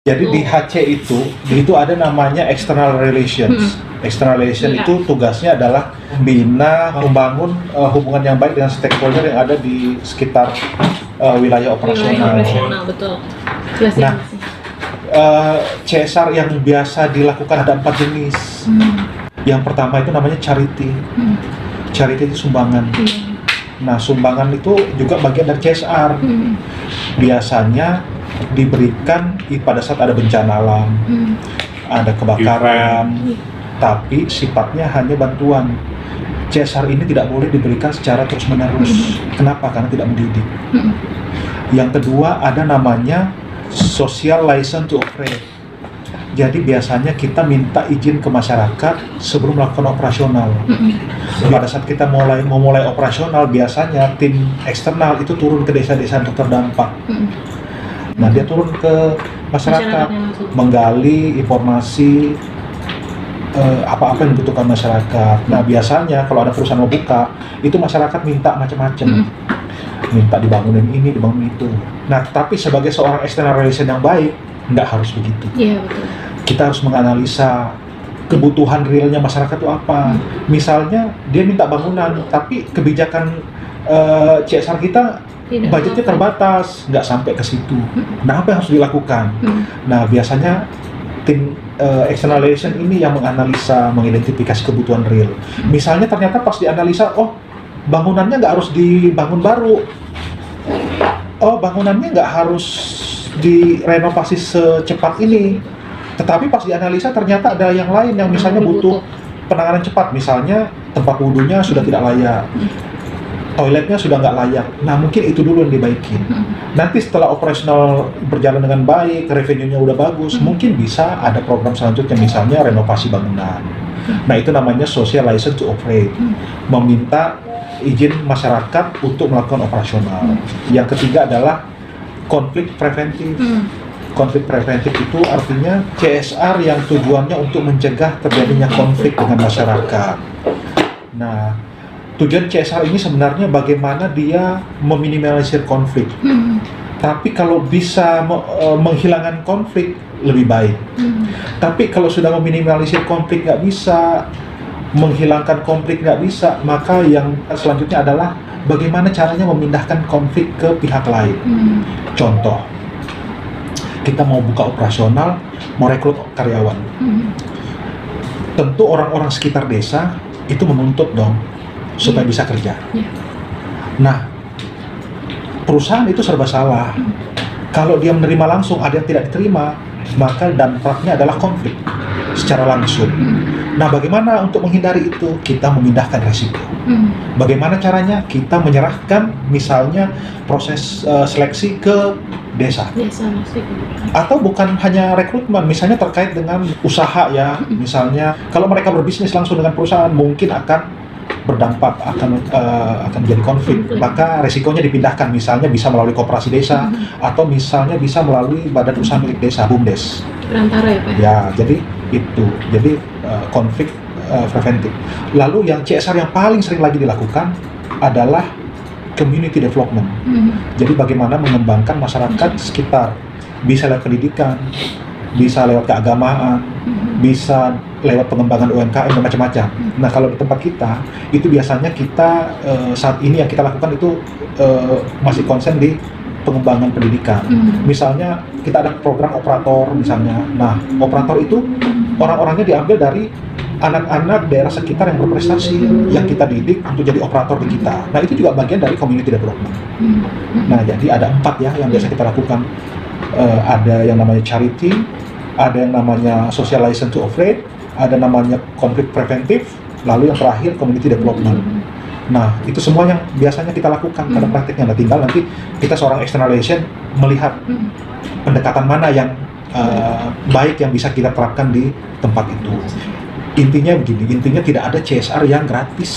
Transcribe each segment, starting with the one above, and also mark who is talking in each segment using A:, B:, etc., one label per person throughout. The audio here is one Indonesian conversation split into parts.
A: Jadi di HC itu ada namanya external relations. External relation itu tugasnya adalah membina, membangun hubungan yang baik dengan stakeholder yang ada di sekitar wilayah operasional.
B: Betul.
A: Nah, CSR yang biasa dilakukan ada 4 jenis. Yang pertama itu namanya charity. Charity itu sumbangan. Nah, sumbangan itu juga bagian dari CSR. Biasanya diberikan pada saat ada bencana alam, ada kebakaran, tapi sifatnya hanya bantuan. CSR ini tidak boleh diberikan secara terus-menerus. Kenapa? Karena tidak mendidik. Yang kedua ada namanya social license to operate. Jadi biasanya kita minta izin ke masyarakat sebelum melakukan operasional. Pada saat kita memulai operasional, biasanya tim eksternal itu turun ke desa-desa yang terdampak. Nah, dia turun ke masyarakat, menggali informasi apa-apa yang dibutuhkan masyarakat. Nah, biasanya kalau ada perusahaan mau buka, itu masyarakat minta macam-macam. Minta dibangunin ini, dibangunin itu. Nah, tapi sebagai seorang external relation yang baik, nggak harus begitu.
B: Iya, betul.
A: Kita harus menganalisa kebutuhan realnya masyarakat itu apa. Misalnya, dia minta bangunan, tapi kebijakan CSR kita budgetnya terbatas, nggak sampai ke situ. Nah, apa yang harus dilakukan? Nah, biasanya tim external relation ini yang menganalisa, mengidentifikasi kebutuhan real. Misalnya ternyata pas dianalisa, oh bangunannya nggak harus dibangun baru, oh bangunannya nggak harus direnovasi secepat ini. Tetapi pas dianalisa ternyata ada yang lain yang misalnya butuh penanganan cepat. Misalnya tempat wudhunya sudah tidak layak, toiletnya sudah nggak layak. Nah, mungkin itu dulu yang dibaikin. Nanti setelah operasional berjalan dengan baik, revenue-nya udah bagus, mungkin bisa ada program selanjutnya, misalnya renovasi bangunan. Nah, itu namanya social license to operate. Meminta izin masyarakat untuk melakukan operasional. Yang ketiga adalah konflik preventif. Konflik preventif itu artinya CSR yang tujuannya untuk mencegah terjadinya konflik dengan masyarakat. Nah, tujuan CSR ini sebenarnya bagaimana dia meminimalisir konflik. Tapi kalau bisa menghilangkan konflik, lebih baik. Tapi kalau sudah meminimalisir konflik nggak bisa, menghilangkan konflik nggak bisa, maka yang selanjutnya adalah bagaimana caranya memindahkan konflik ke pihak lain. Contoh, kita mau buka operasional, mau rekrut karyawan. Tentu orang-orang sekitar desa itu menuntut dong supaya bisa kerja. Nah, perusahaan itu serba salah. Kalau dia menerima langsung, ada yang tidak diterima, maka dampaknya adalah konflik secara langsung. Nah, bagaimana untuk menghindari itu? Kita memindahkan resiko. Bagaimana caranya? Kita menyerahkan misalnya proses seleksi ke desa. Atau bukan hanya rekrutmen, misalnya terkait dengan usaha ya. Misalnya kalau mereka berbisnis langsung dengan perusahaan, mungkin akan berdampak, akan jadi konflik. Maka resikonya dipindahkan, misalnya bisa melalui koperasi desa, atau misalnya bisa melalui badan usaha milik desa, BUMDes.
B: Perantara ya Pak?
A: Ya, jadi itu. Jadi konflik preventif. Lalu yang CSR yang paling sering lagi dilakukan adalah community development. Jadi bagaimana mengembangkan masyarakat sekitar, bisa lewat pendidikan, bisa lewat keagamaan, bisa lewat pengembangan UMKM dan macam-macam. Nah, kalau di tempat kita, itu biasanya kita saat ini yang kita lakukan itu masih konsen di pengembangan pendidikan. Misalnya kita ada program operator misalnya. Nah, operator itu orang-orangnya diambil dari anak-anak daerah sekitar yang berprestasi, yang kita didik untuk jadi operator di kita. Nah, itu juga bagian dari community development. Nah, jadi ada 4 ya yang biasa kita lakukan. Ada yang namanya charity, ada yang namanya social license to operate, ada namanya konflik preventif, lalu yang terakhir community development. Nah, itu semua yang biasanya kita lakukan pada praktiknya. Nah, tinggal nanti kita seorang external relation melihat pendekatan mana yang baik yang bisa kita terapkan di tempat itu. Intinya begini, intinya tidak ada CSR yang gratis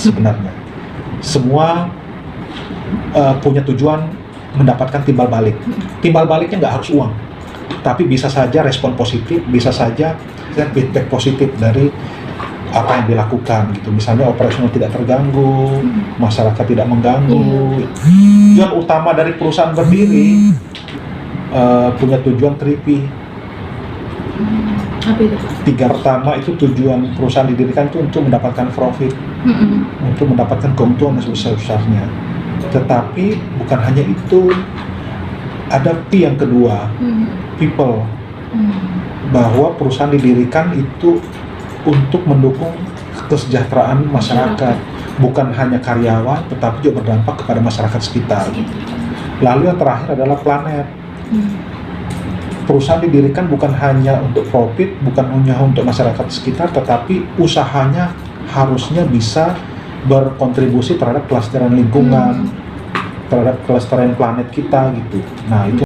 A: sebenarnya. Semua punya tujuan mendapatkan timbal balik. Timbal baliknya nggak harus uang, tapi bisa saja respon positif, bisa saja feedback positif dari apa yang dilakukan gitu. Misalnya operasional tidak terganggu, masyarakat tidak mengganggu. Tujuan utama dari perusahaan berdiri punya tujuan 3P,
B: Apa itu Pak?
A: 3 pertama itu tujuan perusahaan didirikan itu untuk mendapatkan profit, untuk mendapatkan keuntungan yang sebesar-besarnya. Tetapi bukan hanya itu, ada P yang kedua, people. Bahwa perusahaan didirikan itu untuk mendukung kesejahteraan masyarakat, bukan hanya karyawan, tetapi juga berdampak kepada masyarakat sekitar. Lalu yang terakhir adalah planet. Perusahaan didirikan bukan hanya untuk profit, bukan hanya untuk masyarakat sekitar, tetapi usahanya harusnya bisa berkontribusi terhadap kelestarian lingkungan, terhadap kelestarian planet kita gitu. Nah itu